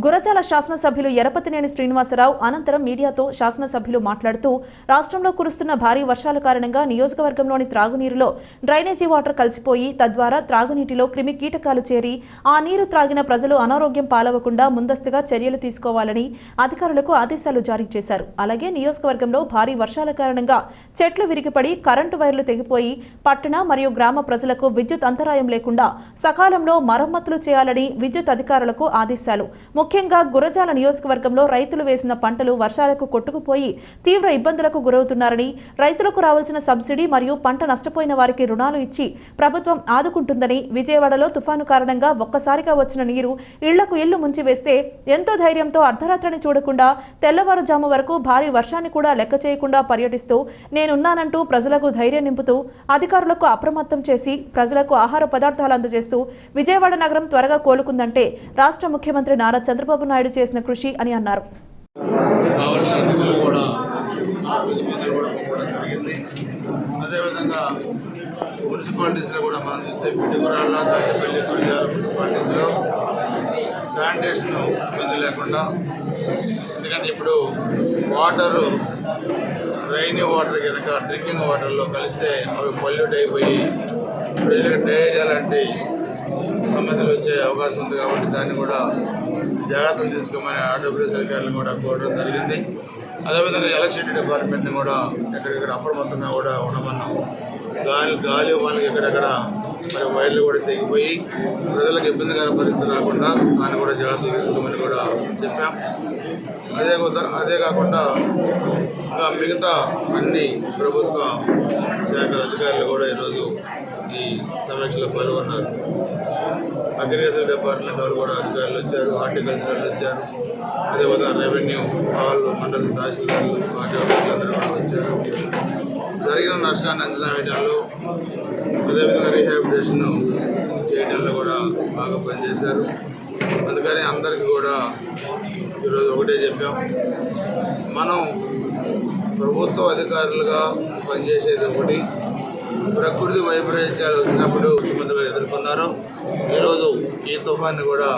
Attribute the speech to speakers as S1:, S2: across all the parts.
S1: గురజాల శాసనసభ్యులు ఎరపతినేని శ్రీనివాసరావు అనంతరం మీడియాతో శాసనసభ్యులు మాట్లాడుతూ రాష్ట్రంలో కురుస్తున్న భారీ వర్షాల కారణంగా నియోజకవర్గంలోని త్రాగునీరులో డ్రైనేజీ వాటర్ కలిసిపోయి తద్వారా త్రాగునీటిలో క్రిమి కీటకాలు చేరి ఆ నీరు త్రాగిన ప్రజలు అనారోగ్యం పాలవకుండా ముందస్తుగా చర్యలు తీసుకోవాలని అధికారులకు ఆదేశాలు జారీ చేశారు. అలాగే నియోజకవర్గంలో భారీ వర్షాల కారణంగా చెట్లు విరిగిపడి కరెంటు వైర్లు తెగిపోయి పట్టణ మరియు గ్రామ ప్రజలకు విద్యుత్ అంతరాయం లేకుండా సకాలంలో మరమ్మతులు చేయాలని విద్యుత్ అధికారులకు ఆదేశాలు. ముఖ్యంగా గురజాల నియోజకవర్గంలో రైతులు వేసిన పంటలు వర్షాలకు కొట్టుకుపోయి తీవ్ర ఇబ్బందులకు గురవుతున్నారని, రైతులకు రావాల్సిన సబ్సిడీ మరియు పంట నష్టపోయిన వారికి రుణాలు ఇచ్చి ప్రభుత్వం ఆదుకుంటుందని, విజయవాడలో తుఫాను కారణంగా ఒక్కసారిగా వచ్చిన నీరు ఇళ్లకు ఇళ్లు ముంచివేస్తే ఎంతో ధైర్యంతో అర్ధరాత్రిని చూడకుండా తెల్లవారుజాము వరకు భారీ వర్షాన్ని కూడా లెక్క చేయకుండా పర్యటిస్తూ నేనున్నానంటూ ప్రజలకు ధైర్యం నింపుతూ అధికారులకు అప్రమత్తం చేసి ప్రజలకు ఆహార పదార్థాలు అందజేస్తూ విజయవాడ నగరం త్వరగా కోలుకుందంటే రాష్ట్ర ముఖ్యమంత్రి నారా చంద్రబాబు నాయుడు చేసిన కృషి అని అన్నారు.
S2: అదేవిధంగా మున్సిపాలిటీస్లో కూడా మనం చూస్తే పిడుగురాళ్ళ దాచిపల్లి గురజాల మున్సిపాలిటీస్లో శానిటేషన్ ఇబ్బంది లేకుండా, ఎందుకంటే ఇప్పుడు వాటరు రైనీ వాటర్ కనుక డ్రింకింగ్ వాటర్లో కలిస్తే అవి పొల్యూట్ అయిపోయి ప్రజలకు డయేరియా లాంటి సమస్యలు వచ్చే అవకాశం ఉంది. కాబట్టి దాన్ని కూడా జాగ్రత్తలు తీసుకోమని ఆర్డబ్ల్యూఎస్ అధికారులను కూడా కోరడం జరిగింది. అదేవిధంగా ఎలక్ట్రిసిటీ డిపార్ట్మెంట్ని కూడా ఎక్కడెక్కడ అప్రమత్తంగా కూడా ఉండమన్నాం. గాలి వాళ్ళకి ఎక్కడెక్కడ మరి వైర్లు కూడా తెగిపోయి ప్రజలకు ఇబ్బందికర పరిస్థితి రాకుండా దాన్ని కూడా జాగ్రత్తలు తీసుకోమని కూడా చెప్పాం. అదే కాకుండా ఇంకా మిగతా అన్ని ప్రభుత్వ శాఖల అధికారులు కూడా ఈరోజు ఈ సమీక్షలో పాల్గొన్నారు. అగ్రికల్చర్ డిపార్ట్మెంట్ వాళ్ళు కూడా అధికారులు వచ్చారు, హార్టికల్చర్ వచ్చారు, అదేవిధంగా రెవెన్యూ వాళ్ళు మండల తహసీల్దార్లు వాటి అందరూ కూడా వచ్చారు. జరిగిన నష్టాన్ని అంచనా వేయడంలో అదేవిధంగా రీహాబిలిటేషన్ చేయడంలో కూడా బాగా పనిచేశారు. అందుకని అందరికీ కూడా ఈరోజు ఒకటే చెప్పాం, మనం ప్రభుత్వ అధికారులుగా పనిచేసేది ఒకటి, ప్రకృతి వైపరీత్యాలు వచ్చినప్పుడు ముఖ్యమంత్రి గారు ఎదుర్కొన్నారు. ఈరోజు ఈ తుఫాన్ని కూడా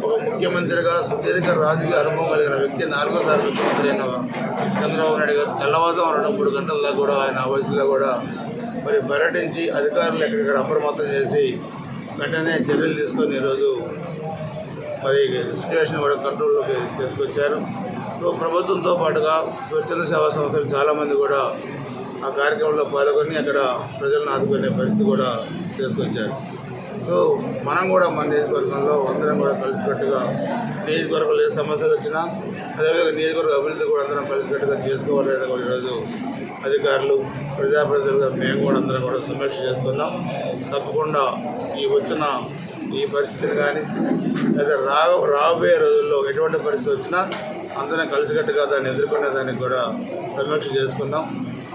S2: ఒక ముఖ్యమంత్రిగా సుదీర్ఘ రాజకీయ అనుభవం కలిగిన వ్యక్తి 4వ ముఖ్యమంత్రి అయిన చంద్రబాబు నాయుడు గారు తెల్లవారుజామున 2-3 గంటల దాకా కూడా ఆయన వయసులో కూడా మరి పర్యటించి అధికారులు ఎక్కడిక్కడ అప్రమత్తం చేసి వెంటనే చర్యలు తీసుకొని ఈరోజు మరి సిచ్యువేషన్ కూడా కంట్రోల్లోకి తీసుకొచ్చారు. సో ప్రభుత్వంతో పాటుగా స్వచ్ఛంద సేవా సంస్థలు చాలామంది కూడా ఆ కార్యక్రమంలో పాల్గొని అక్కడ ప్రజలను ఆదుకునే పరిస్థితి కూడా తీసుకొచ్చారు. సో మనం కూడా మన నియోజకవర్గంలో అందరం కూడా కలిసికట్టుగా నియోజకవర్గంలో ఏ సమస్యలు వచ్చినా అదేవిధంగా నియోజకవర్గ అభివృద్ధి కూడా అందరం కలిసికట్టుగా చేసుకోవాలని కూడా ఈరోజు అధికారులు ప్రజాప్రతినిధులుగా మేము కూడా అందరం కూడా సమీక్ష చేసుకుందాం. తప్పకుండా ఈ వచ్చిన ఈ పరిస్థితిని కానీ లేదా రాబోయే రోజుల్లో ఎటువంటి పరిస్థితి వచ్చినా అందరం కలిసికట్టుగా దాన్ని ఎదుర్కొనేదానికి కూడా సమీక్ష చేసుకుందాం.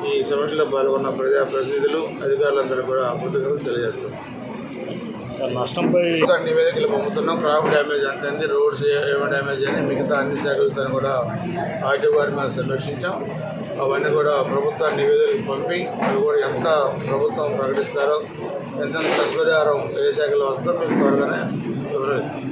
S2: ఈ సమీక్షలో పాల్గొన్న ప్రజాప్రతినిధులు అధికారులందరూ కూడా కృతజ్ఞతలు తెలియజేస్తున్నాం.
S3: నష్టంపై
S2: నివేదికలు పంపుతున్నాం. క్రాప్ డ్యామేజ్ అంతైంది, రోడ్స్ ఏమైనా డ్యామేజ్ అని మిగతా అన్ని శాఖలతో కూడా ఆర్టీ వారి మీద సమీక్షించాం. అవన్నీ కూడా ప్రభుత్వాన్ని నివేదికలు పంపి అవి కూడా ఎంత ప్రభుత్వం ప్రకటిస్తారో ఎంత నష్టపరిహారం ఏ శాఖలో వస్తుందో మీకు త్వరగానే వివరిస్తాం.